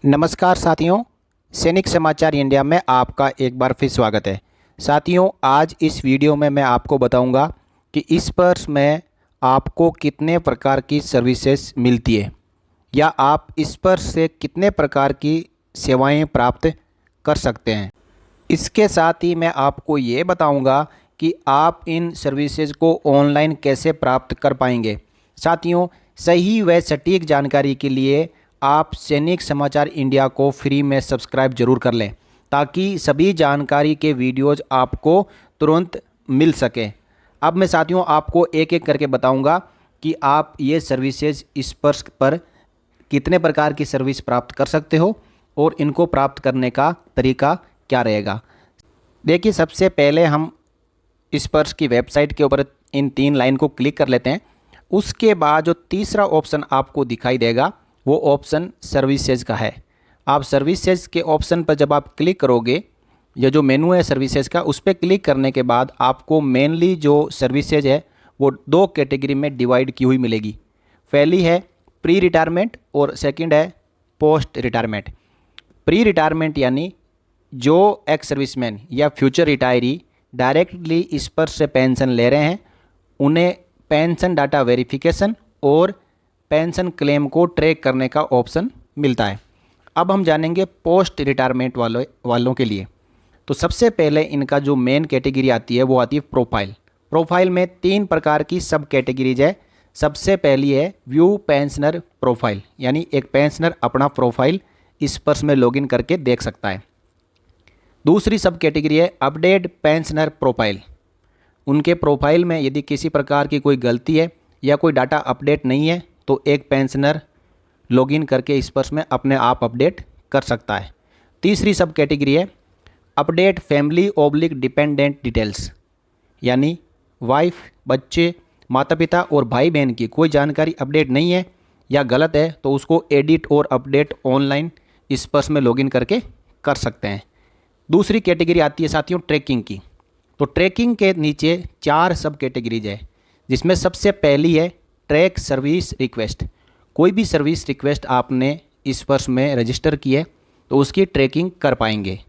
नमस्कार साथियों, सैनिक समाचार इंडिया में आपका एक बार फिर स्वागत है। साथियों, आज इस वीडियो में मैं आपको बताऊंगा कि इस पर्स में आपको कितने प्रकार की सर्विसेज मिलती है या आप इस पर्स से कितने प्रकार की सेवाएं प्राप्त कर सकते हैं। इसके साथ ही मैं आपको ये बताऊंगा कि आप इन सर्विसेज को ऑनलाइन कैसे प्राप्त कर पाएंगे। साथियों, सही व सटीक जानकारी के लिए आप सैनिक समाचार इंडिया को फ्री में सब्सक्राइब जरूर कर लें ताकि सभी जानकारी के वीडियोज़ आपको तुरंत मिल सकें। अब मैं साथियों आपको एक एक करके बताऊंगा कि आप ये सर्विसेज इस पर्स पर कितने प्रकार की सर्विस प्राप्त कर सकते हो और इनको प्राप्त करने का तरीका क्या रहेगा। देखिए, सबसे पहले हम इस पर्स की वेबसाइट के ऊपर इन 3 लाइन को क्लिक कर लेते हैं। उसके बाद जो तीसरा ऑप्शन आपको दिखाई देगा वो ऑप्शन सर्विसेज का है। आप सर्विसेज के ऑप्शन पर जब आप क्लिक करोगे, ये जो मेनू है सर्विसेज का, उस पर क्लिक करने के बाद आपको मेनली जो सर्विसेज है वो 2 कैटेगरी में डिवाइड की हुई मिलेगी। पहली है प्री रिटायरमेंट और सेकंड है पोस्ट रिटायरमेंट। प्री रिटायरमेंट यानी जो एक्स सर्विसमैन या फ्यूचर रिटायरी डायरेक्टली इस पर से पेंशन ले रहे हैं, उन्हें पेंशन डाटा वेरिफिकेशन और पेंशन क्लेम को ट्रैक करने का ऑप्शन मिलता है। अब हम जानेंगे पोस्ट रिटायरमेंट वालों के लिए। तो सबसे पहले इनका जो मेन कैटेगरी आती है वो आती है प्रोफाइल। प्रोफाइल में 3 प्रकार की सब कैटेगरीज है। सबसे पहली है व्यू पेंशनर प्रोफाइल, यानी एक पेंशनर अपना प्रोफाइल इस पर्स में लॉगिन करके देख सकता है। दूसरी सब कैटेगरी है अपडेट पेंशनर प्रोफाइल। उनके प्रोफाइल में यदि किसी प्रकार की कोई गलती है या कोई डाटा अपडेट नहीं है तो एक पेंशनर लॉगिन करके इस पर्स में अपने आप अपडेट कर सकता है। तीसरी सब कैटेगरी है update family oblique dependent details, यानी वाइफ, बच्चे, माता पिता और भाई बहन की कोई जानकारी अपडेट नहीं है या गलत है तो उसको एडिट और अपडेट ऑनलाइन इस पर्स में लॉगिन करके कर सकते हैं। दूसरी कैटेगरी आती है साथियों ट्रैकिंग की। तो ट्रैकिंग के नीचे 4 सब कैटेगरीज है, जिसमें सबसे पहली है ट्रैक सर्विस रिक्वेस्ट। कोई भी सर्विस रिक्वेस्ट आपने इस पर्स में रजिस्टर की है तो उसकी ट्रैकिंग कर पाएंगे।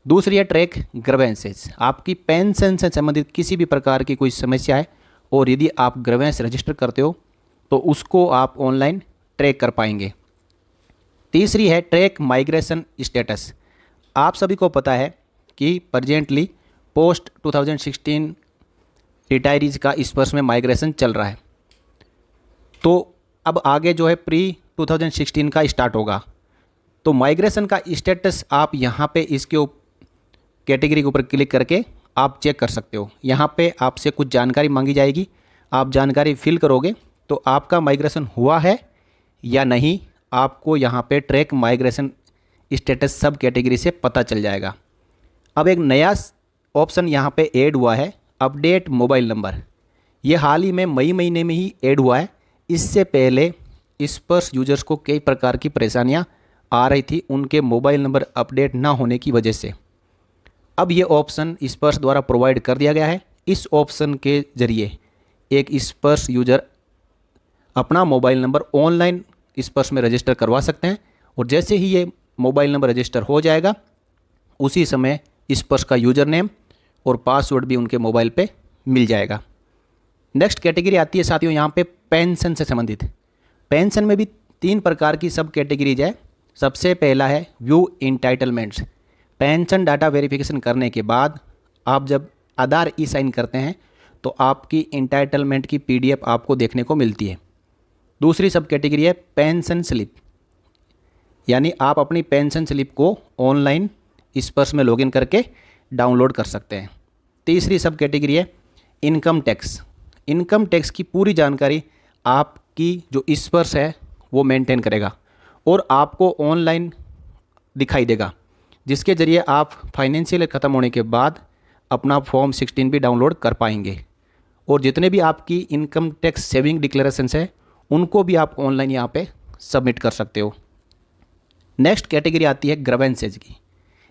दूसरी है ट्रैक ग्रीवेंसेस। आपकी पेंशन से संबंधित किसी भी प्रकार की कोई समस्या है और यदि आप ग्रीवेंस रजिस्टर करते हो तो उसको आप ऑनलाइन ट्रैक कर पाएंगे। तीसरी है ट्रैक माइग्रेशन स्टेटस। आप सभी को पता है कि प्रेजेंटली पोस्ट 2016 रिटायरीज का इस पर्स में माइग्रेशन चल रहा है, तो अब आगे जो है प्री 2016 का स्टार्ट होगा। तो माइग्रेशन का स्टेटस आप यहाँ पे इसके कैटेगरी के ऊपर क्लिक करके आप चेक कर सकते हो। यहाँ पे आपसे कुछ जानकारी मांगी जाएगी, आप जानकारी फिल करोगे तो आपका माइग्रेशन हुआ है या नहीं, आपको यहाँ पे ट्रैक माइग्रेशन स्टेटस सब कैटेगरी से पता चल जाएगा। अब एक नया ऑप्शन यहाँ पे ऐड हुआ है अपडेट मोबाइल नंबर। ये हाल ही में मई महीने में ही ऐड हुआ है। इससे पहले इस पर्स यूजर्स को कई प्रकार की परेशानियां आ रही थी उनके मोबाइल नंबर अपडेट ना होने की वजह से। अब ये ऑप्शन इस पर्स द्वारा प्रोवाइड कर दिया गया है। इस ऑप्शन के ज़रिए एक इस पर्स यूज़र अपना मोबाइल नंबर ऑनलाइन इस पर्स में रजिस्टर करवा सकते हैं और जैसे ही ये मोबाइल नंबर रजिस्टर हो जाएगा उसी समय इस पर्स का यूज़र नेम और पासवर्ड भी उनके मोबाइल पे मिल जाएगा। नेक्स्ट कैटेगरी आती है साथियों यहाँ पे पेंशन से संबंधित। पेंशन में भी 3 प्रकार की सब कैटेगरीज है। सबसे पहला है view entitlements. Pension data verification करने के बाद आप जब आधार ई साइन करते हैं तो आपकी इंटाइटलमेंट की PDF आपको देखने को मिलती है। दूसरी सब कैटेगरी है पेंशन स्लिप, यानी आप अपनी पेंशन स्लिप को ऑनलाइन इस पर्स में लॉगिन करके डाउनलोड कर सकते हैं। तीसरी सब कैटेगरी है इनकम टैक्स। इनकम टैक्स की पूरी जानकारी आपकी जो इस पर्स है वो मेंटेन करेगा और आपको ऑनलाइन दिखाई देगा, जिसके ज़रिए आप फाइनेंशियल ख़त्म होने के बाद अपना फॉर्म 16 भी डाउनलोड कर पाएंगे और जितने भी आपकी इनकम टैक्स सेविंग डिक्लेरेशंस है उनको भी आप ऑनलाइन यहाँ पे सबमिट कर सकते हो। नेक्स्ट कैटेगरी आती है ग्रीवेंसेज की।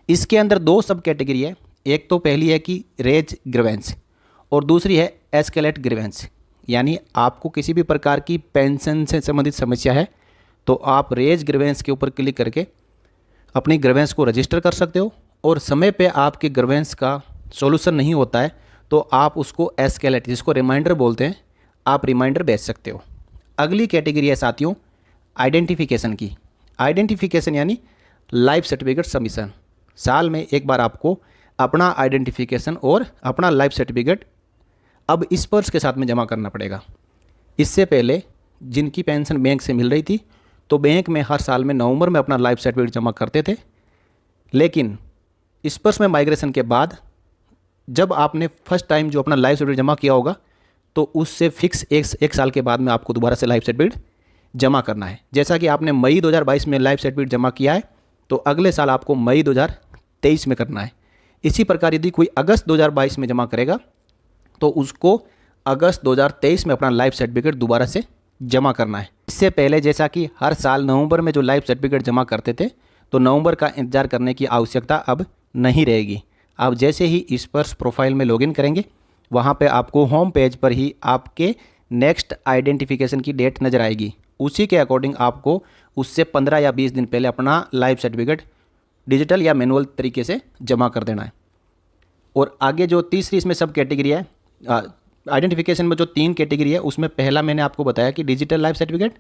इसके अंदर 2 सब कैटेगरी है। एक तो पहली है कि रेज ग्रीवेंस और दूसरी है एस्केलेट ग्रीवेंस, यानी आपको किसी भी प्रकार की पेंशन से संबंधित समस्या है तो आप रेज ग्रीवेंस के ऊपर क्लिक करके अपनी ग्रीवेंस को रजिस्टर कर सकते हो, और समय पे आपके ग्रीवेंस का सॉल्यूशन नहीं होता है तो आप उसको एस्केलेट, जिसको रिमाइंडर बोलते हैं, आप रिमाइंडर भेज सकते हो। अगली कैटेगरी है साथियों आइडेंटिफिकेशन की। आइडेंटिफिकेशन यानी लाइफ सर्टिफिकेट सबमिशन। साल में एक बार आपको अपना आइडेंटिफिकेशन और अपना लाइफ सर्टिफिकेट अब इस पर्स के साथ में जमा करना पड़ेगा। इससे पहले जिनकी पेंशन बैंक से मिल रही थी तो बैंक में हर साल में नवंबर में अपना लाइफ सर्टिफिकेट जमा करते थे, लेकिन इस पर्स में माइग्रेशन के बाद जब आपने फर्स्ट टाइम जो अपना लाइफ सर्टिफिकेट जमा किया होगा तो उससे फिक्स एक साल के बाद में आपको दोबारा से लाइफ सर्टिफिकेट जमा करना है। जैसा कि आपने मई 2022 में लाइफ सर्टिफिकेट जमा किया है तो अगले साल आपको मई 2023 में करना है। इसी प्रकार यदि कोई अगस्त 2022 में जमा करेगा तो उसको अगस्त 2023 में अपना लाइफ सर्टिफिकेट दोबारा से जमा करना है। इससे पहले जैसा कि हर साल नवंबर में जो लाइफ सर्टिफिकेट जमा करते थे तो नवंबर का इंतजार करने की आवश्यकता अब नहीं रहेगी। आप जैसे ही इस पर्स प्रोफाइल में लॉगिन करेंगे वहाँ पे आपको होम पेज पर ही आपके नेक्स्ट आइडेंटिफिकेशन की डेट नज़र आएगी। उसी के अकॉर्डिंग आपको उससे 15 या 20 दिन पहले अपना लाइफ सर्टिफिकेट डिजिटल या मैनुअल तरीके से जमा कर देना है। और आगे जो तीसरी इसमें सब कैटेगरी है, आइडेंटिफिकेशन में जो 3 कैटेगरी है उसमें पहला मैंने आपको बताया कि digital life certificate,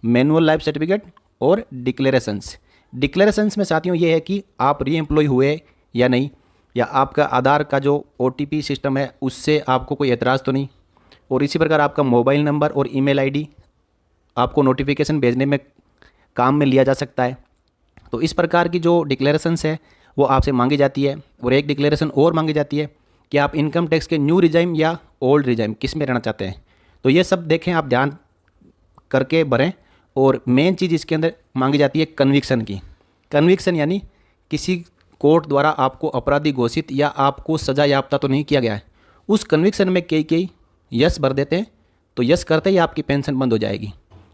manual life certificate और डिक्लेरेशंस। डिक्लेरेशंस में साथियों ये है कि आप री एम्प्लॉय हुए या नहीं, या आपका आधार का जो OTP सिस्टम है उससे आपको कोई एतराज़ तो नहीं, और इसी प्रकार आपका मोबाइल नंबर और ईमेल आईडी आपको नोटिफिकेशन भेजने में काम में लिया जा सकता है। तो इस प्रकार की जो डिक्लेरेशंस है वो आपसे मांगी जाती है। और एक डिक्लेरेशन और मांगी जाती है कि आप इनकम टैक्स के न्यू रिजाइम या ओल्ड रिजाइम किस में रहना चाहते हैं। तो ये सब देखें, आप ध्यान करके भरें। और मेन चीज़ इसके अंदर मांगी जाती है कन्विक्शन की। कन्विक्शन यानी किसी कोर्ट द्वारा आपको अपराधी घोषित या आपको सजा याफ्ता तो नहीं किया गया है। उस कन्विक्शन में कई यस भर देते हैं, तो यस करते ही आपकी पेंशन बंद हो जाएगी।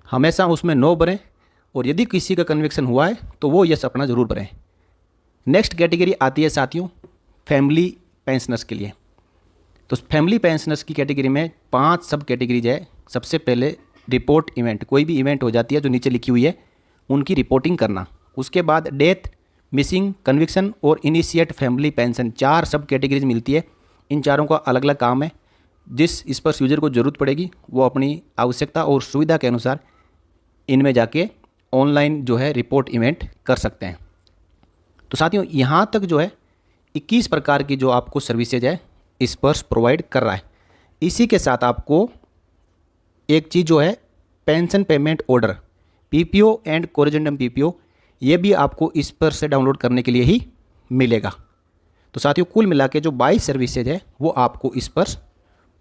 हमेशा उसमें नो भरें, और यदि किसी का कन्विक्शन हुआ है तो वो यस अपना ज़रूर भरें। नेक्स्ट कैटेगरी आती है साथियों फैमिली पेंशनर्स के लिए। तो फैमिली पेंशनर्स की कैटेगरी में 5 सब कैटेगरीज है। सबसे पहले रिपोर्ट इवेंट, कोई भी इवेंट हो जाती है जो नीचे लिखी हुई है उनकी रिपोर्टिंग करना। उसके बाद डेथ, मिसिंग, कन्विक्शन और इनिशिएट फैमिली पेंशन, 4 सब कैटेगरीज मिलती है। इन चारों का अलग अलग काम है। जिस इस पर यूजर को ज़रूरत पड़ेगी वो अपनी आवश्यकता और सुविधा के अनुसार इनमें जाके ऑनलाइन जो है रिपोर्ट इवेंट कर सकते हैं। तो साथियों यहाँ तक जो है 21 प्रकार की जो आपको सर्विसेज है इस पर प्रोवाइड कर रहा है। इसी के साथ आपको एक चीज़ जो है pension payment order PPO and corrigendum PPO, ये भी आपको इस पर से डाउनलोड करने के लिए ही मिलेगा। तो साथियों कुल मिला के जो 22 सर्विसेज है वो आपको इस पर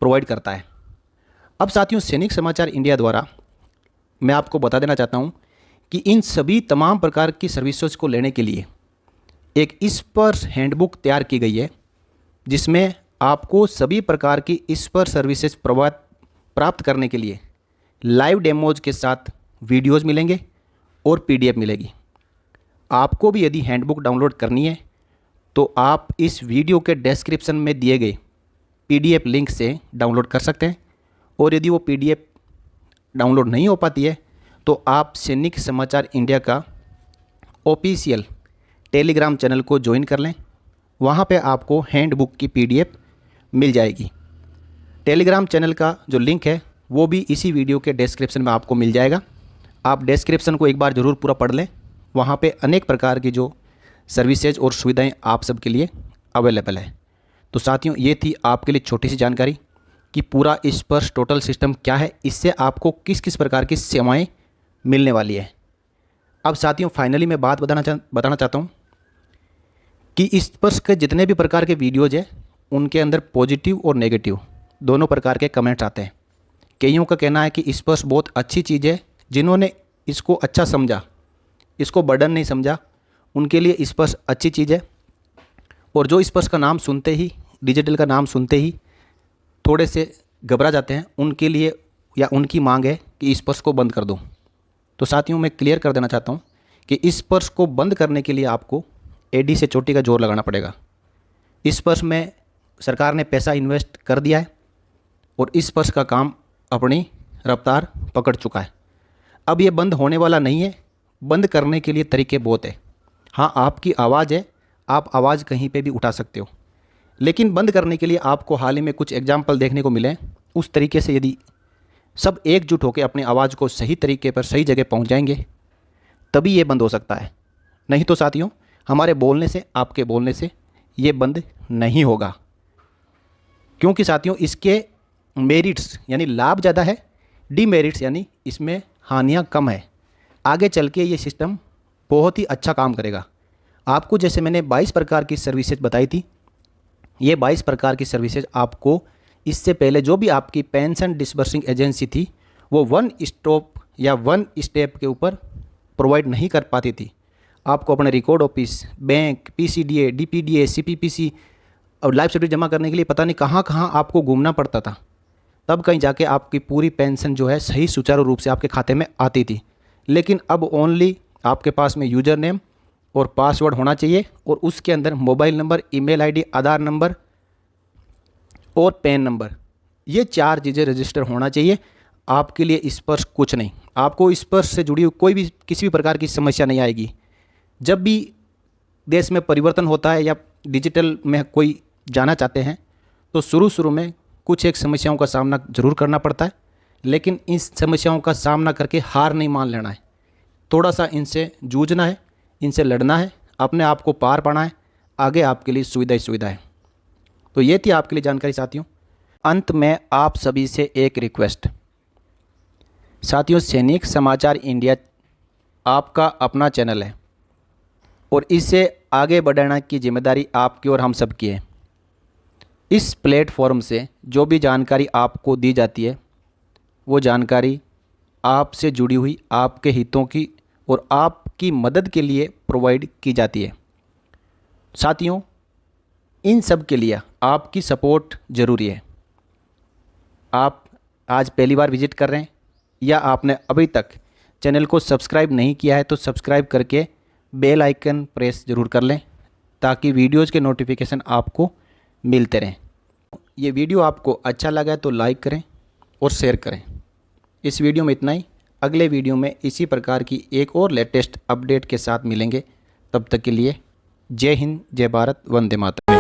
प्रोवाइड करता है। अब साथियों सैनिक समाचार इंडिया द्वारा मैं आपको बता देना चाहता हूँ कि इन सभी तमाम प्रकार की सर्विसेज को लेने के लिए एक इस पर हैंडबुक तैयार की गई है, जिसमें आपको सभी प्रकार की इस पर सर्विसेज प्राप्त करने के लिए लाइव डेमोज के साथ वीडियोज़ मिलेंगे और PDF मिलेगी। आपको भी यदि हैंडबुक डाउनलोड करनी है तो आप इस वीडियो के डिस्क्रिप्शन में दिए गए PDF लिंक से डाउनलोड कर सकते हैं। और यदि वो PDF डाउनलोड नहीं हो पाती है तो आप सैनिक समाचार इंडिया का ऑफिशियल टेलीग्राम चैनल को ज्वाइन कर लें। वहाँ पे आपको हैंडबुक की PDF मिल जाएगी। टेलीग्राम चैनल का जो लिंक है वो भी इसी वीडियो के डिस्क्रिप्शन में आपको मिल जाएगा। आप डिस्क्रिप्शन को एक बार ज़रूर पूरा पढ़ लें। वहाँ पे अनेक प्रकार की जो सर्विसेज और सुविधाएं आप सबके लिए अवेलेबल है। तो साथियों ये थी आपके लिए छोटी सी जानकारी कि पूरा इस पर टोटल सिस्टम क्या है, इससे आपको किस किस प्रकार की सेवाएं मिलने वाली है। अब साथियों फाइनली मैं बात बताना चाहता हूँ कि इस पर के जितने भी प्रकार के वीडियोज़ हैं उनके अंदर पॉजिटिव और नेगेटिव दोनों प्रकार के कमेंट्स आते हैं। कईयों का कहना है कि इस पर बहुत अच्छी चीज़ है, जिन्होंने इसको अच्छा समझा, इसको बर्डन नहीं समझा, उनके लिए इस पर अच्छी चीज़ है। और जो इस पर का नाम सुनते ही, डिजिटल का नाम सुनते ही थोड़े से घबरा जाते हैं, उनके लिए या उनकी मांग है कि इस पर्स को बंद कर दो। तो साथियों मैं क्लियर कर देना चाहता हूँ कि इस पर्स को बंद करने के लिए आपको एडी से चोटी का जोर लगाना पड़ेगा। इस पर्स में सरकार ने पैसा इन्वेस्ट कर दिया है और इस पर्स का काम अपनी रफ्तार पकड़ चुका है। अब ये बंद होने वाला नहीं है। बंद करने के लिए तरीके बहुत है। हाँ, आपकी आवाज़ है, आप आवाज़ कहीं पे भी उठा सकते हो। लेकिन बंद करने के लिए आपको हाल ही में कुछ एग्जाम्पल देखने को मिले। उस तरीके से यदि सब एकजुट होकर अपनी आवाज़ को सही तरीके पर सही जगह पहुंच जाएंगे तभी ये बंद हो सकता है। नहीं तो साथियों, हमारे बोलने से, आपके बोलने से ये बंद नहीं होगा। क्योंकि साथियों इसके मेरिट्स यानी लाभ ज़्यादा है, डीमेरिट्स यानी इसमें हानियाँ कम है। आगे चल के ये सिस्टम बहुत ही अच्छा काम करेगा। आपको जैसे मैंने 22 प्रकार की सर्विसेज बताई थी, ये 22 प्रकार की सर्विसेज आपको इससे पहले जो भी आपकी पेंशन डिसबर्सिंग एजेंसी थी वो वन स्टॉप या वन स्टेप के ऊपर प्रोवाइड नहीं कर पाती थी। आपको अपने record office, bank, PCDA, DPDA, CPPC और लाइफ सर्टिफिकेट जमा करने के लिए पता नहीं कहाँ कहाँ आपको घूमना पड़ता था। तब कहीं जाके आपकी पूरी पेंशन जो है सही सुचारू रूप से आपके खाते में आती थी। लेकिन अब ओनली आपके पास में यूज़र नेम और पासवर्ड होना चाहिए और उसके अंदर मोबाइल नंबर, ईमेल आईडी, आधार नंबर और पैन नंबर, ये 4 चीज़ें रजिस्टर होना चाहिए। आपके लिए स्पर्श कुछ नहीं, आपको स्पर्श से जुड़ी हुई कोई भी किसी भी प्रकार की समस्या नहीं आएगी। जब भी देश में परिवर्तन होता है या डिजिटल में कोई जाना चाहते हैं तो शुरू में कुछ एक समस्याओं का सामना ज़रूर करना पड़ता है, लेकिन इन समस्याओं का सामना करके हार नहीं मान लेना है। थोड़ा सा इनसे जूझना है, इनसे लड़ना है, अपने आप को पार पाना है। आगे आपके लिए सुविधा ही सुविधा है। तो ये थी आपके लिए जानकारी साथियों। अंत में आप सभी से एक रिक्वेस्ट साथियों, सैनिक समाचार इंडिया आपका अपना चैनल है और इसे आगे बढ़ाने की जिम्मेदारी आपकी और हम सब की है। इस प्लेटफॉर्म से जो भी जानकारी आपको दी जाती है वो जानकारी आपसे जुड़ी हुई, आपके हितों की और आपकी मदद के लिए प्रोवाइड की जाती है। साथियों, इन सब के लिए आपकी सपोर्ट ज़रूरी है। आप आज पहली बार विजिट कर रहे हैं या आपने अभी तक चैनल को सब्सक्राइब नहीं किया है तो सब्सक्राइब करके बेल आइकन प्रेस ज़रूर कर लें ताकि वीडियोज़ के नोटिफिकेशन आपको मिलते रहें। ये वीडियो आपको अच्छा लगा है तो लाइक करें और शेयर करें। इस वीडियो में इतना ही। अगले वीडियो में इसी प्रकार की एक और लेटेस्ट अपडेट के साथ मिलेंगे। तब तक के लिए जय हिंद, जय Bharat, Vande Mataram.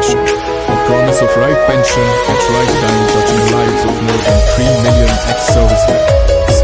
A promise of right pension at right time touching lives of more than 3 million ex-servicemen.